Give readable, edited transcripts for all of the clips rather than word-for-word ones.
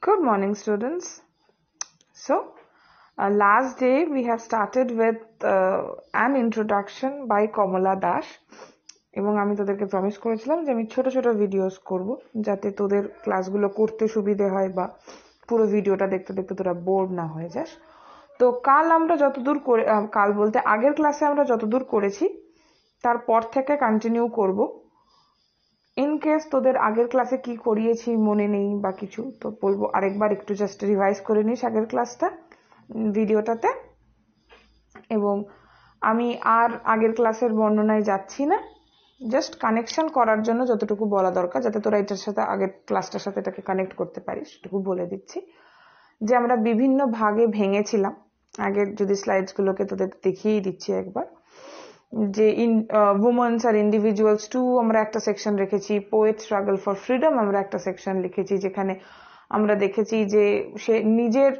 Good morning, students. So, last day we have started with an introduction by Kamala Dash. এবং আমি তোদেরকে promise করেছিলাম যে আমি ছোট ছোট ভিডিওস করব যাতে তোদের ক্লাসগুলো করতে সুবিধে হয় বা পুরো ভিডিওটা দেখতে দেখতে তোরা বোর না হয়ে যাস। তো কাল আমরা যতদূর করে কাল বলতে আগের ক্লাসে আমরা যতদূর করেছি তারপর থেকে কন্টিনিউ করব। ইন কেস তোদের আগের ক্লাসে কি করিয়েছি মনে নেই বা কিছু, তো বলবো আরেকবার একটু জাস্ট রিভাইজ করে নিস আগের ক্লাসটা ভিডিওটাতে। এবং আমি আর আগের ক্লাসের বর্ণনায় যাচ্ছি না, জাস্ট কানেকশন করার জন্য যতটুকু বলা দরকার যাতে তোরা এটার সাথে আগের ক্লাসটার সাথে এটাকে কানেক্ট করতে পারিস সেটুকু বলে দিচ্ছি। যে আমরা বিভিন্ন ভাগে ভেঙেছিলাম, আগের যদি স্লাইডসগুলোকে তোদের দেখিয়েই দিচ্ছি একবার। যে উমেন্স আর ইন্ডিভিজুয়ালস টু আমরা একটা সেকশন রেখেছি, পোয়েট স্ট্রাগল ফর ফ্রিডম আমরা একটা সেকশন লিখেছি, যেখানে আমরা দেখেছি যে সে নিজের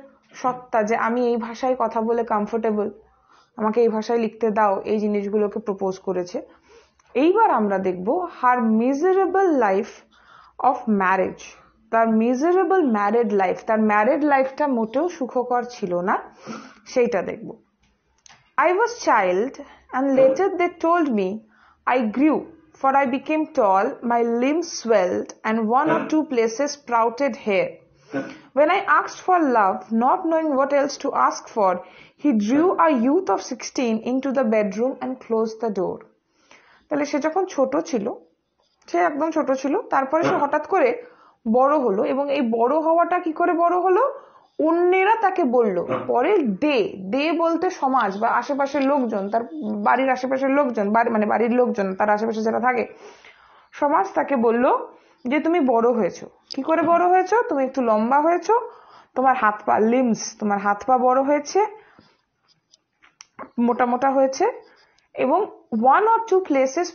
সত্তা, যে আমি এই ভাষায় কথা বলে কমফোর্টেবল, আমাকে এই ভাষায় লিখতে দাও, এই জিনিসগুলোকে প্রপোজ করেছে। এইবার আমরা দেখব হার মিজারেবল লাইফ অফ ম্যারেজ, তার মিজারেবল ম্যারিড লাইফ, তার ম্যারিড লাইফটা মোটেও সুখকর ছিল না, সেইটা দেখব। I was child, and later they told me I grew, for I became tall, my limbs swelled, and one or two places sprouted hair. When I asked for love, not knowing what else to ask for, he drew a youth of 16 into the bedroom and closed the door. তাহলে সে যখন ছোট ছিল, সে একদম ছোট ছিল, তারপরে সে হঠাৎ করে বড় হলো, এবং এই বড় হওয়াটা কি করে বড় হলো, অন্যেরা তাকে বলল, পরে দে বলতে সমাজ বা আশেপাশের লোকজন, তার বাড়ির আশেপাশের লোকজন, মানে বাড়ির লোকজন, তার আশেপাশে যারা থাকে সমাজ তাকে বলল যে তুমি বড় হয়েছো। কি করে বড় হয়েছো? তুমি একটু লম্বা হয়েছো, তোমার হাত পা লিমস, তোমার হাত পা বড় হয়েছে, মোটা মোটা হয়েছে, এবং ওয়ান অর টু প্লেসেস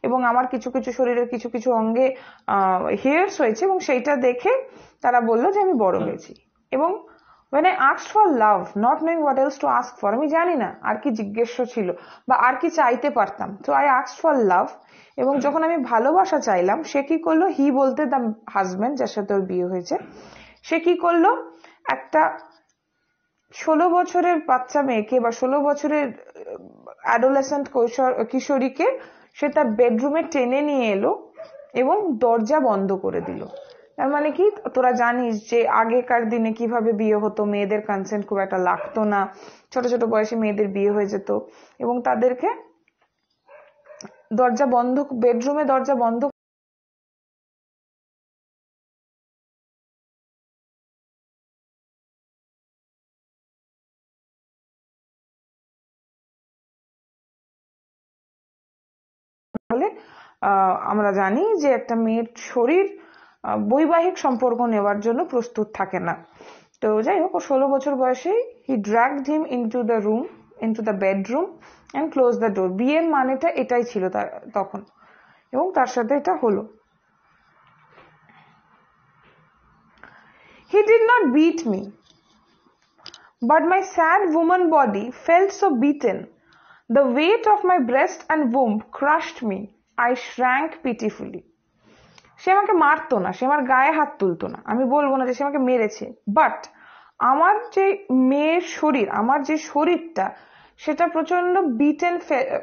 এবং আমার কিছু কিছু শরীরের কিছু কিছু অঙ্গে হেয়ার্স হয়েছে, এবং সেইটা দেখে তারা বললো যে আমি বড় হয়েছি। এবং when I asked for love, not knowing what else to ask for, আমি জানি না আর কি জিজ্ঞেস ছিল বা আর কি চাইতে পারতাম, so I asked for love। এবং যখন আমি ভালোবাসা চাইলাম, সে কি করলো, হি বলতে দ্য হাজবেন্ড, যার সাথে ওর বিয়ে হয়েছে, সে কি করলো, একটা 16 বছরের বাচ্চা মেয়েকে বা 16 বছরের অ্যাডোলেসেন্ট কিশোরীকে সে তার বেডরুমে টেনে নিয়ে এলো এবং দরজা বন্ধ করে দিল। তার মানে কি, তোরা জানিস যে আগেকার দিনে কিভাবে বিয়ে হতো, মেয়েদের কনসেন্ট খুব একটা লাগতো না, ছোট ছোট বয়সে মেয়েদের বিয়ে হয়ে যেত, এবং তাদেরকে দরজা বন্ধ, বেডরুমে দরজা বন্ধ হলে আমরা জানি যে একটা মেয়ের শরীর বৈবাহিক সম্পর্ক নেওয়ার জন্য প্রস্তুত থাকে না। তো যাই হোক, 16 বছর বয়সেই he dragged him into the room, into the bedroom and close the door. বিয়ের মানেটা এটাই ছিল তখন, এবং তার সাথে এটা হলো। He did not beat me, but my sad woman body felt so beaten. The weight of my breast and womb crushed me. I shrank pitifully. সে আমাকে মারতো না, সে আমার গায়ে হাত তুলতো না, আমি বলবো না যে সে আমাকে মেরেছে, বাট আমার যে মেয়ের শরীর, আমার যে শরীরটা, সেটা প্রচন্ড বিটেন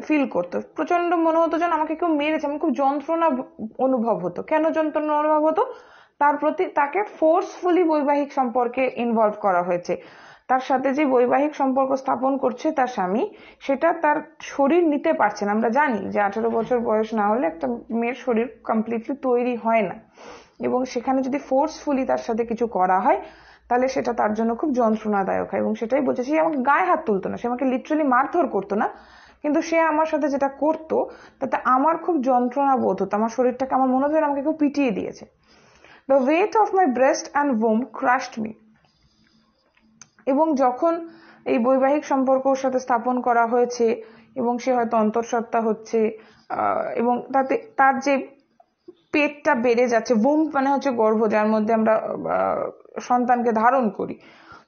ফিল করতো, প্রচন্ড মনে হতো যেন আমাকে কেউ মেরেছে, আমার খুব যন্ত্রণা অনুভব হতো। কেন যন্ত্রণা অনুভব হতো? তার প্রতি তাকে ফোর্সফুলি বৈবাহিক সম্পর্কে ইনভলভ করা হয়েছে, তার সাথে যে বৈবাহিক সম্পর্ক স্থাপন করছে তার স্বামী, সেটা তার শরীর নিতে পারছে না। আমরা জানি যে 18 বছর বয়স না হলে একটা মেয়ের শরীর কমপ্লিটলি তৈরি হয় না, এবং সেখানে যদি ফোর্সফুলি তার সাথে কিছু করা হয় তাহলে সেটা তার জন্য খুব যন্ত্রণাদায়ক হয়। এবং সেটাই বলছে, সে আমাকে গায়ে হাত তুলতো না, সে আমাকে লিটারালি মারধর করতো না, কিন্তু সে আমার সাথে যেটা করতো তাতে আমার খুব যন্ত্রণা বোধ হতো, আমার শরীরটাকে আমার মনে হতো আমাকে কেউ পিটিয়ে দিয়েছে। The weight of my breast and womb crushed me. এবং যখন এই বৈবাহিক সম্পর্ক ওর সাথে স্থাপন করা হয়েছে এবং সে হয়তো অন্তঃসত্ত্বা হচ্ছে, এবং তাতে তার যে পেটটা বেড়ে যাচ্ছে, বুম মানে হচ্ছে গর্ভ, যার মধ্যে আমরা সন্তানকে ধারণ করি,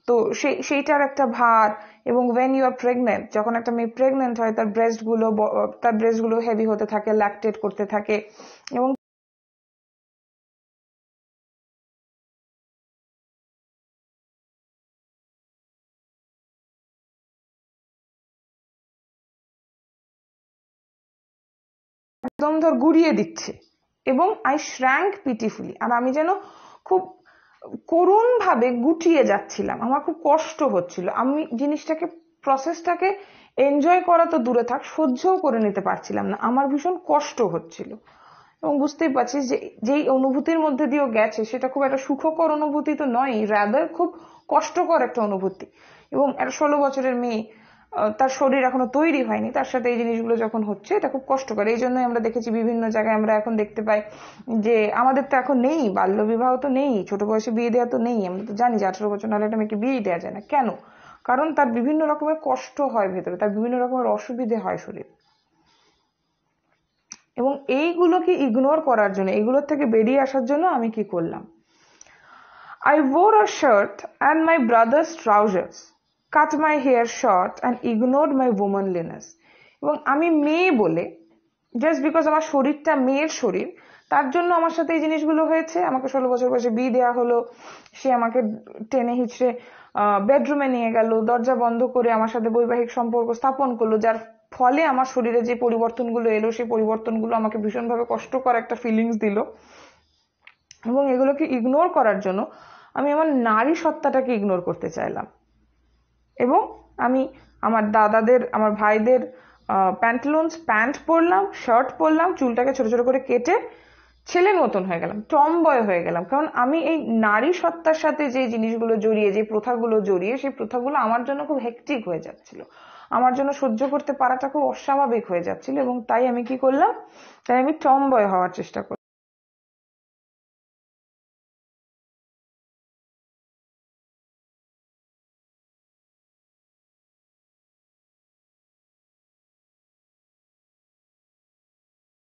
তো সেইটার একটা ভার, এবং when you are pregnant, যখন একটা মেয়ে প্রেগনেন্ট হয় তার ব্রেস্ট গুলো হেভি হতে থাকে, ল্যাকটেট করতে থাকে, এবং একদম ধর গুড়িয়ে দিচ্ছে, এবং আই শ্র্যাঙ্ক পিটিফুলি, আর আমি যেন খুব করুণ ভাবে গুটিয়ে যাচ্ছিলাম, আমার খুব কষ্ট হচ্ছিল, আমি জিনিসটাকে প্রসেসটাকে এনজয় করা তো দূরে থাক, সহ্যও করে নিতে পারছিলাম না, আমার ভীষণ কষ্ট হচ্ছিল। এবং বুঝতেই পারছিস যে যেই অনুভূতির মধ্যে দিয়েও গেছে সেটা খুব একটা সুখকর অনুভূতি তো নয়, রাদার খুব কষ্টকর একটা অনুভূতি। এবং একটা 16 বছরের মেয়ে, তার শরীর এখনো তৈরি হয়নি, তার সাথে এই জিনিসগুলো যখন হচ্ছে এটা খুব কষ্টকর। এই জন্যই আমরা দেখেছি বিভিন্ন জায়গায় আমরা এখন দেখতে পাই যে আমাদের তো এখন নেই, বাল্যবিবাহ তো নেই, ছোট বয়সে বিয়ে দেওয়া তো নেই, আমরা তো জানি যে 18 বছর নাহলে একটা মেয়েকে বিয়ে দেওয়া যায় না। কেন? কারণ তার বিভিন্ন রকমের কষ্ট হয় ভেতরে, তার বিভিন্ন রকমের অসুবিধে হয় শরীর। এবং এইগুলোকে ইগনোর করার জন্য, এগুলোর থেকে বেরিয়ে আসার জন্য আমি কি করলাম, I wore a shirt and my brother's trousers, cut my hair short and ignored my womanliness. এবং আমি মেয়ে বলে, জাস্ট বিকজ আমার শরীরটা মেয়ের শরীর, তার জন্য আমার সাথে এই জিনিসগুলো হয়েছে। আমাকে 16 বছর বয়সে বিয়ে দেওয়া হলো, সে আমাকে টেনে হিচড়ে বেডরুমে নিয়ে গেল, দরজা বন্ধ করে আমার সাথে বৈবাহিক সম্পর্ক স্থাপন করলো, যার ফলে আমার শরীরে যে পরিবর্তনগুলো এলো সেই পরিবর্তনগুলো আমাকে ভীষণভাবে কষ্টকর একটা ফিলিংস দিল। এবং এগুলোকে ইগনোর করার জন্য আমি আমার নারী সত্তাটাকে ইগনোর করতে চাইলাম, এবং আমি আমার দাদাদের, আমার ভাইদের প্যান্ট পরলাম, শার্ট পরলাম, চুলটাকে ছোট ছোট করে কেটে ছেলের মতন হয়ে গেলাম, টমবয় হয়ে গেলাম। কারণ আমি এই নারী সত্তার সাথে যে জিনিসগুলো জড়িয়ে, যে প্রথাগুলো জড়িয়ে, সেই প্রথাগুলো আমার জন্য খুব হেক্টিক হয়ে যাচ্ছিল, আমার জন্য সহ্য করতে পারাটা খুব অস্বাভাবিক হয়ে যাচ্ছিল। এবং তাই আমি কি করলাম, তাই আমি টমবয় হওয়ার চেষ্টা করলাম।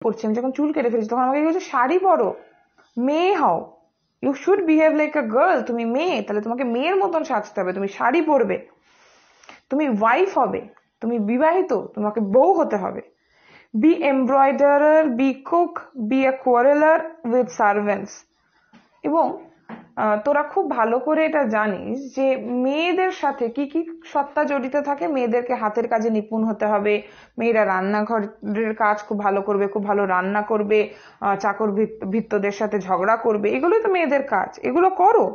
করছি আমি যখন চুল কেটে ফেলেছি তখন আমাকে কি বলছে, শাড়ি পরো, মেয়ে হও, you should behave like a girl, তুমি মেয়ে, তাহলে তোমাকে মেয়ের মতন সাজতে হবে, তুমি শাড়ি পরবে, তুমি ওয়াইফ হবে, তুমি বিবাহিত, তোমাকে বউ হতে হবে, be embroiderer, be cook, be a quarreler with servants. এবং তোরা খুব ভালো করে এটা জানিস যে মেয়েদের সাথে কি কি সত্তা জড়িত থাকে। মেয়েদেরকে হাতের কাজে নিপুণ হতে হবে, মেয়েরা রান্নাঘরের কাজ খুব ভালো করবে, খুব ভালো রান্না করবে, চাকর ভৃত্যদের সাথে ঝগড়া করবে, এগুলোই তো মেয়েদের কাজ, এগুলো করো।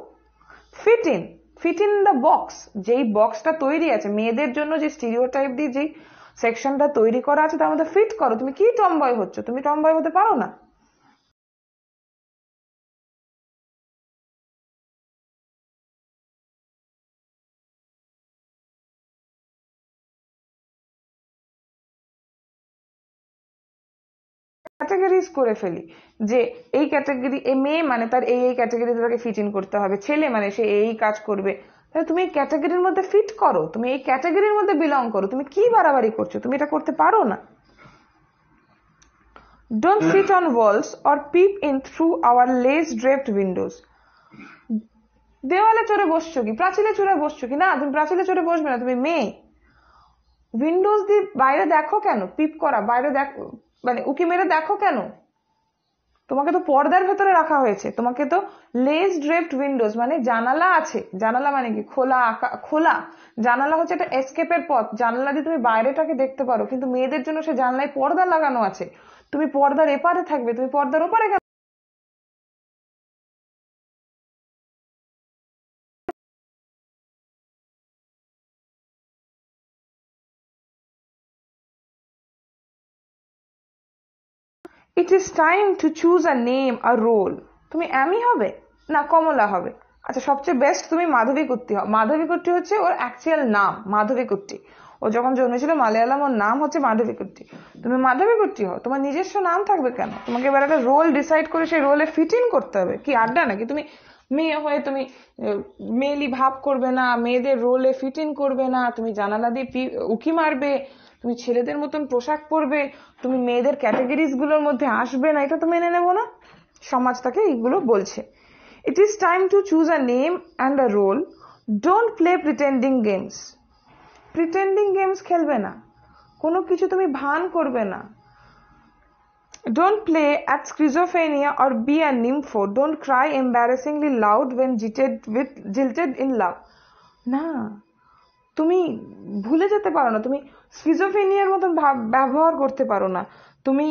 ফিট ইন দ্য বক্স, যেই বক্সটা তৈরি আছে মেয়েদের জন্য, যে স্টিরিওটাইপ দিয়ে যেই সেকশনটা তৈরি করা আছে তার মধ্যে ফিট করো। তুমি কি টমবয় হচ্ছ? তুমি টমবয় হতে পারো না। ক্যাটাগরিজ করে ফেলি যে এই ক্যাটাগরি, এই মেয়ে মানে তার এই ক্যাটাগরিতে তাকে ফিট ইন করতে হবে, ছেলে মানে সে এই কাজ করবে। তাহলে তুমি এই ক্যাটাগরির মধ্যে ফিট করো, তুমি এই ক্যাটাগরির মধ্যে বিলং করো, তুমি কি বাড়াবাড়ি করছো? তুমি এটা করতে পারো না। Don't sit on walls or peep in through our lace draped windows. দেওয়ালে চড়ে বসছো কি, প্রাচীলে চড়ে বসছো কি? না, তুমি প্রাচীলে চড়ে বসবে না, তুমি মেয়ে। উইন্ডোজ দিয়ে বাইরে দেখো কেন? পিপ করা, বাইরে দেখো মানে উকি মেরে দেখো কেন? তোমাকে তো পর্দার ভেতরে রাখা হয়েছে, তোমাকে তো লেস ড্রেপড উইন্ডোজ মানে জানালা আছে। জানালা মানে কি? খোলা জানালা হচ্ছে একটা এসকেপের পথ, জানালা দিয়ে তুমি বাইরেটাকে দেখতে পারো। কিন্তু মেয়েদের জন্য সে জানলায় পর্দা লাগানো আছে, তুমি পর্দার এপারে থাকবে, তুমি পর্দার ওপারে কেন? It is time to choose a name, a role. তুমি অ্যামি হবে না কমলা হবে? আচ্ছা, সবচেয়ে বেস্ট তুমি মাধবী কুট্টি হও। মাধবী কুট্টি হচ্ছে ওর অ্যাকচুয়াল নাম, মাধবী কুট্টি। ও যখন জন্মেছিল মালয়ালম, ওর নাম হচ্ছে মাধবী কুট্টি। তুমি মাধবী কুট্টি হও, তোমার নিজস্ব নাম থাকবে কেন? তোমাকে এবার একটা রোল ডিসাইড করে সেই রোলে ফিট ইন করতে হবে। কি আড্ডা নাকি? তুমি মেয়ে হয়ে তুমি মেয়েলি ভাব করবে না, মেয়েদের রোলে ফিট ইন করবে না, তুমি জানালা দিয়ে উকি মারবে, তুমি ছেলেদের মতন পোশাক পরবে, তুমি মেয়েদের ক্যাটাগরিজ গুলোর মধ্যে আসবে না, এটা তো মেনে নেবো না। সমাজ তাকে এইগুলো বলছে। It is time to choose a name and a role, don't play pretending games. Pretending games খেলবে না, কোনো কিছু তুমি ভান করবে না। Don't play at schizophrenia or be a nympho. Don't cry embarrassingly loud when jilted in love. না, তুমি ভুলে যেতে পারো না, তুমি স্কিজোফ্রেনিয়ার মতন ব্যবহার করতে পারো না, তুমি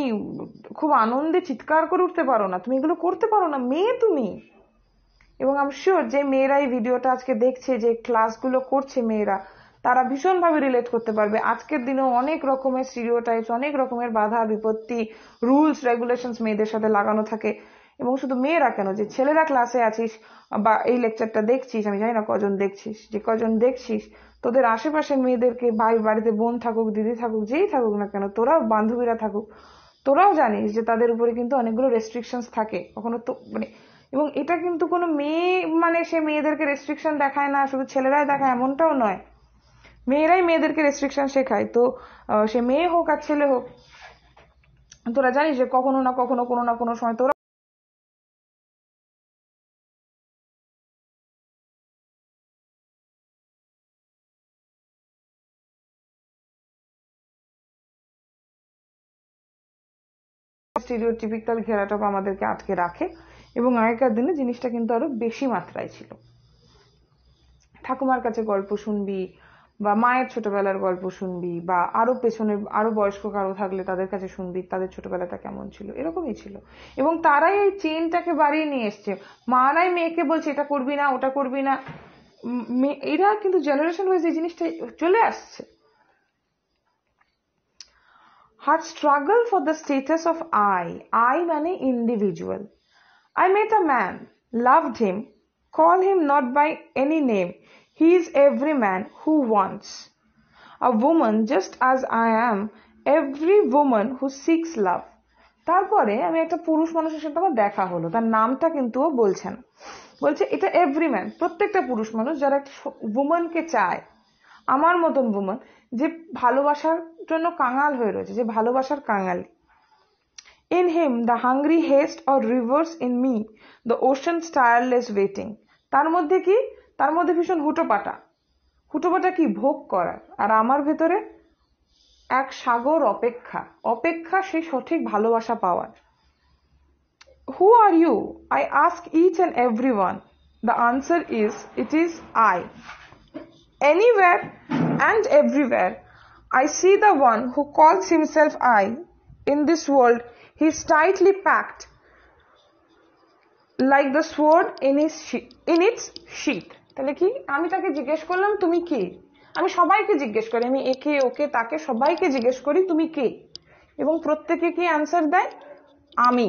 খুব আনন্দে চিৎকার করে উঠতে পারো না, তুমি এগুলো করতে পারো না, মেয়ে তুমি। এবং আমি শিওর যে মেয়েরা এই ভিডিওটা আজকে দেখছে, যে ক্লাসগুলো করছে মেয়েরা, তারা ভীষণভাবে রিলেট করতে পারবে। আজকের দিনেও অনেক রকমের স্টিরিওটাইপস, অনেক রকমের বাধা বিপত্তি, রুলস রেগুলেশনস মেয়েদের সাথে লাগানো থাকে। এবং শুধু মেয়েরা কেন, যে ছেলেরা ক্লাসে আছিস বা এই লেকচারটা দেখছিস, আমি জানি না কজন দেখছিস, যে কজন দেখছিস, তোদের আশেপাশে মেয়েদেরকে, ভাই বাড়িতে বোন থাকুক, দিদি থাকুক, যেই থাকুক না কেন, তোরাও বান্ধবীরা থাকুক, তোরাও জানিস যে তাদের উপরে কিন্তু অনেকগুলো রেস্ট্রিকশনস থাকে। কখনো তো মানে, এবং এটা কিন্তু কোনো মেয়ে মানে সে মেয়েদেরকে রেস্ট্রিকশন দেখায় না, শুধু ছেলেরাই দেখায় এমনটাও নয়, মেয়েরাই মেয়েদেরকে রেস্ট্রিকশন শেখায়। তো সে মেয়ে হোক আর ছেলে হোক, তোরা জানিস যে কখনো না কখনো, কোনো না কোনো সময় তোরা স্টিরিওটিপিক্যাল ঘেরাটোপ আমাদেরকে আটকে রাখে। এবং আগেকার দিনে জিনিসটা কিন্তু আরো বেশি মাত্রায় ছিল। ঠাকুমার কাছে গল্প শুনবি, বা মায়ের ছোটবেলার গল্প শুনবি, বা আরো পেছনে আরো বয়স্ক কারো থাকলে তাদের কাছে শুনবি, তাদের ছোটবেলাটা কেমন ছিল, এরকমই ছিল। এবং তারাই এই চেনটাকে বাড়িয়ে নিয়ে এসছে। মারাই মেয়েকে বলছে এটা করবি না, ওটা করবি না, এরা কিন্তু জেনারেশন ওয়াইজ এই জিনিসটা চলে আসছে। Had struggle for the status of I মানে individual. I met a man, loved him, call him not by any name. He is every man who wants a woman just as I am every woman who seeks love. তারপরে আমি একটা পুরুষ মানুষের সাথে আমার দেখা হলো, তার নামটা কিন্তু ও বলছে না, বলছে এটা এভরি ম্যান, প্রত্যেকটা পুরুষ মানুষ যারা একটা উমেনকে চায়, আমার মতন উমেন, যে ভালোবাসার জন্য কাঙাল হয়ে রয়েছে, যে ভালোবাসার কাঙালি। In him the hungry haste or rivers, in me the ocean's tireless waiting. তার মধ্যে কি, তার মধ্যে ভীষণ হুটোপাটা, হুটোপাটা কি ভোগ করার, আর আমার ভেতরে এক সাগর অপেক্ষা, অপেক্ষা সেই সঠিক ভালোবাসা পাওয়ার। Who are you? I ask each and every one. The answer is, it is I. Anywhere and everywhere I see the one who calls himself I. In this world he is tightly packed like the sword in its sheath. তাহলে কি, আমি তাকে জিজ্ঞেস করলাম তুমি কে, আমি সবাইকে জিজ্ঞেস করি, আমি একে ওকে তাকে সবাইকে জিজ্ঞেস করি তুমি কে, এবং প্রত্যেকে কি অ্যান্সার দেয়, আমি।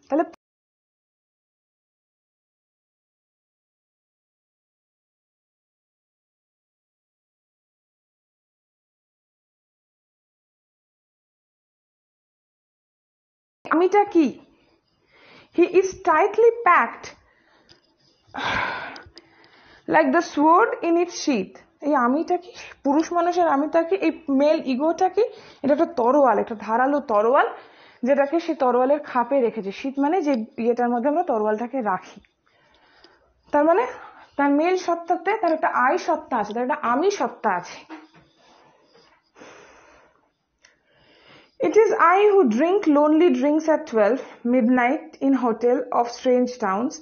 তাহলে আমিটা কি, he is tightly packed like the sword in its sheath. এই আমিটা কি, পুরুষ মানুষের আমিটা কি, এই মেল ইগোটা কি, এটা একটা তরোয়াল, একটা ধারালো তরোয়াল, যেটাকে সে তরোয়ালের খাপে রেখেছে। শীত মানে যে ইয়েটার মধ্যে আমরা তরোয়ালটাকে রাখি। তার মানে তার মেল সত্তাতে তার একটা আই সত্তা আছে, তার একটা আমি সত্তা আছে। It is I who drink lonely drinks at 12 midnight in hotel of strange towns.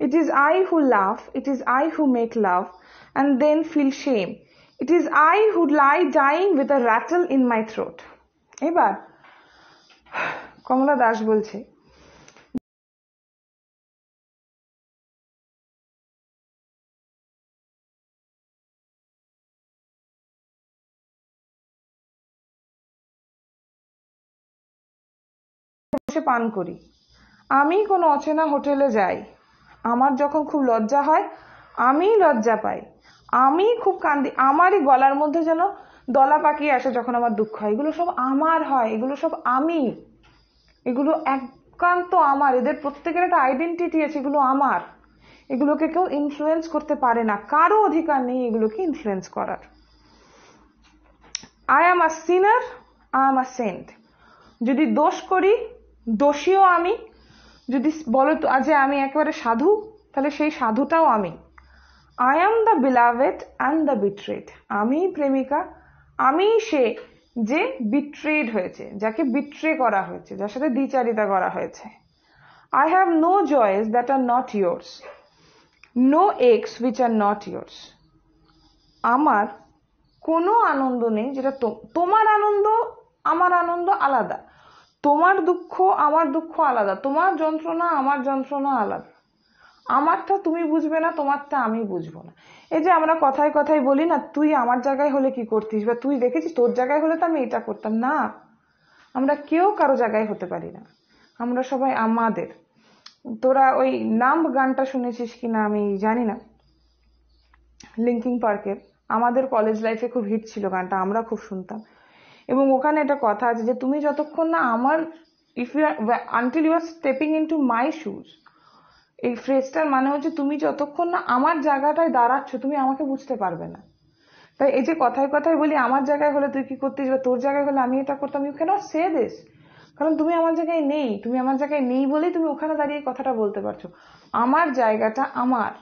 It is I who laugh, it is I who make love and then feel shame. It is I who lie dying with a rattle in my throat. এবার কমলা দাস বলছে, বসে পান করি, আমি কোনো অচেনা হোটেলে যাই, আমার যখন খুব লজ্জা হয় আমি লজ্জা পাই, আমি খুব কান্দি, আমারই গলার মধ্যে যেন দলা পাকিয়ে আসে যখন আমার দুঃখ হয়, এগুলো সব আমার হয়, এগুলো সব আমি, এগুলো একান্ত আমার, এদের প্রত্যেকের একটা আইডেন্টিটি আছে, এগুলো আমার, এগুলোকে কেউ ইনফ্লুয়েন্স করতে পারে না, কারো অধিকার নেই এগুলোকে ইনফ্লুয়েন্স করার। I am a sinner, I am a saint. যদি দোষ করি দোষীও আমি, যদি বলো তো আজ আমি একেবারে সাধু, তাহলে সেই সাধুটাও আমি। I am the beloved and the betrayed, আমি প্রেমিকা, আমি সে যে বিট্রেড হয়েছে, যাকে বিট্রে করা হয়েছে, যার সাথে দ্বিচারিতা করা হয়েছে। I have no joys that are not yours, no aches which are not yours. আমার কোনো আনন্দ নেই যেটা তোমার আনন্দ আমার আনন্দ আলাদা, তোমার দুঃখ আমার দুঃখ আলাদা, তোমার যন্ত্রণা আমার যন্ত্রণা আলাদা, আমারটা তুমি বুঝবে না, তোমারটা আমি বুঝবো না। এই যে আমরা কথায় কথায় বলি না, তুই আমার জায়গায় হলে কি করতিস, বা তুই দেখেছিস তোর জায়গায় হলে তো আমি এটা করতাম না। আমরা কেউ কারো জায়গায় হতে পারি না, আমরা সবাই আমাদের। তোরা ওই নাম গানটা শুনেছিস কিনা আমি জানি না, লিঙ্কিং পার্কের। আমাদের কলেজ লাইফে খুব হিট ছিল গানটা, আমরা খুব শুনতাম। এবং ওখানে একটা কথা আছে যে তুমি যতক্ষণ না আমার, if you until you are stepping into my shoes, এই ফ্রেজটার মানে হচ্ছে তুমি যতক্ষণ না আমার জায়গাটায় দাঁড়াচ্ছ তুমি আমাকে বুঝতে পারবে না। তাই এই যে কথায় কথায় বলি আমার জায়গায় হলে তুই কি করতিস, বা তোর জায়গায় হলে আমি এটা করতাম, ইউ ক্যানট সে দিস, কারণ তুমি আমার জায়গায় নেই। তুমি আমার জায়গায় নেই বলেই তুমি ওখানে দাঁড়িয়ে কথাটা বলতে পারছো। আমার জায়গাটা আমার,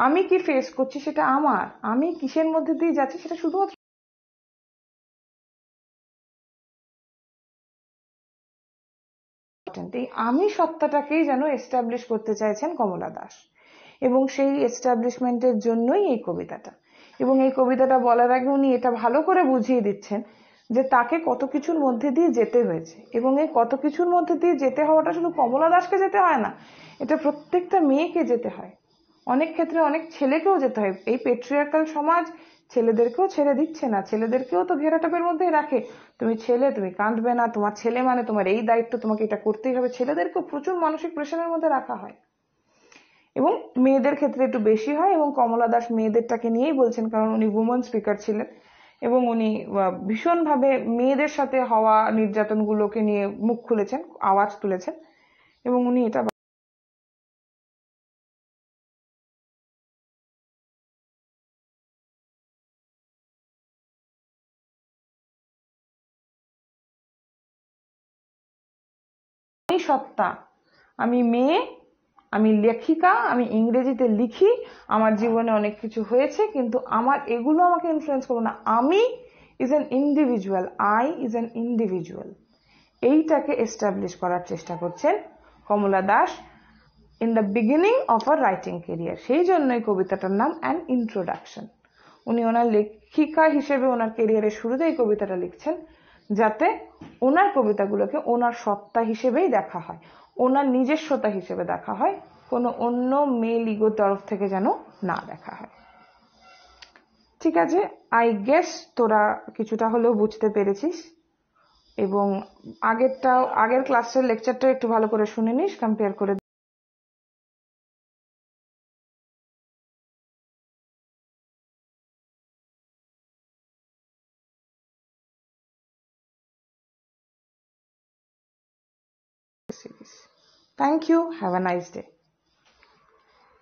আমি কি ফেস করছি সেটা আমার, আমি কিসের মধ্যে দিয়ে যাচ্ছি সেটা শুধুমাত্র এই আমি সত্তাটাকেই যেন এস্টাবলিশ করতে চাইছেন কমলা দাস, এবং সেই এস্টাবলিশমেন্টের জন্যই এই কবিতাটা। এবং এই কবিতাটা বলার আগে উনি এটা ভালো করে বুঝিয়ে দিচ্ছেন যে তাকে কত কিছুর মধ্যে দিয়ে যেতে হয়েছে, এবং এই কত কিছুর মধ্যে দিয়ে যেতে হওয়াটা শুধু কমলা দাসকে যেতে হয় না, এটা প্রত্যেকটা মেয়েকে যেতে হয়, অনেক ক্ষেত্রে অনেক ছেলেকেও যেতে হয়। এই পেট্রিয়ার্কাল সমাজ ছেলেদেরকেও ছেড়ে দিচ্ছে না, ছেলেদেরকেও তো ঘেরাটোপের মধ্যেই রাখে। তুমি ছেলে, তুমি কাঁদবে না, তোমার ছেলে মানে তোমার এই দায়িত্ব, তোমাকে এটা করতেই হবে। ছেলেদেরকেও প্রচুর মানসিক প্রেশারের মধ্যে রাখা হয়, এবং মেয়েদের ক্ষেত্রে একটু বেশি হয়। এবং কমলা দাস মেয়েদেরটাকে নিয়েই বলছেন, কারণ উনি উমেন স্পিকার ছিলেন, এবং উনি ভীষণভাবে মেয়েদের সাথে হওয়া নির্যাতনগুলোকে নিয়ে মুখ খুলেছেন, আওয়াজ তুলেছেন, এবং উনি এটা সত্তা, আমি মেয়ে, আমি লেখিকা, আমি ইংরেজিতে লিখি, আমার জীবনে অনেক কিছু হয়েছে, কিন্তু আমার এগুলো আমাকে ইনফ্লুয়েন্স করবে না। আমি is an individual, I is an individual, এইটাকে এস্টাবলিশ করার চেষ্টা করছেন Kamala Das in the beginning of her writing career. সেই জন্যই কবিতাটার নাম অ্যান ইন্ট্রোডাকশন। উনি ওনার লেখিকা হিসেবে ওনার কেরিয়ারের শুরুতে এই কবিতাটা লিখছেন, যাতে ওনার কবিতাগুলোকে ওনার সত্তা হিসেবেই দেখা হয়, ওনার নিজস্বতা হিসেবে দেখা হয়, কোনো অন্য মেল ইগোর তরফ থেকে যেন না দেখা হয়। ঠিক আছে, আই গেস তোরা কিছুটা হলেও বুঝতে পেরেছিস, এবং আগের ক্লাসের লেকচারটা একটু ভালো করে শুনে নিস, কম্পেয়ার করে series. Thank you. Have a nice day.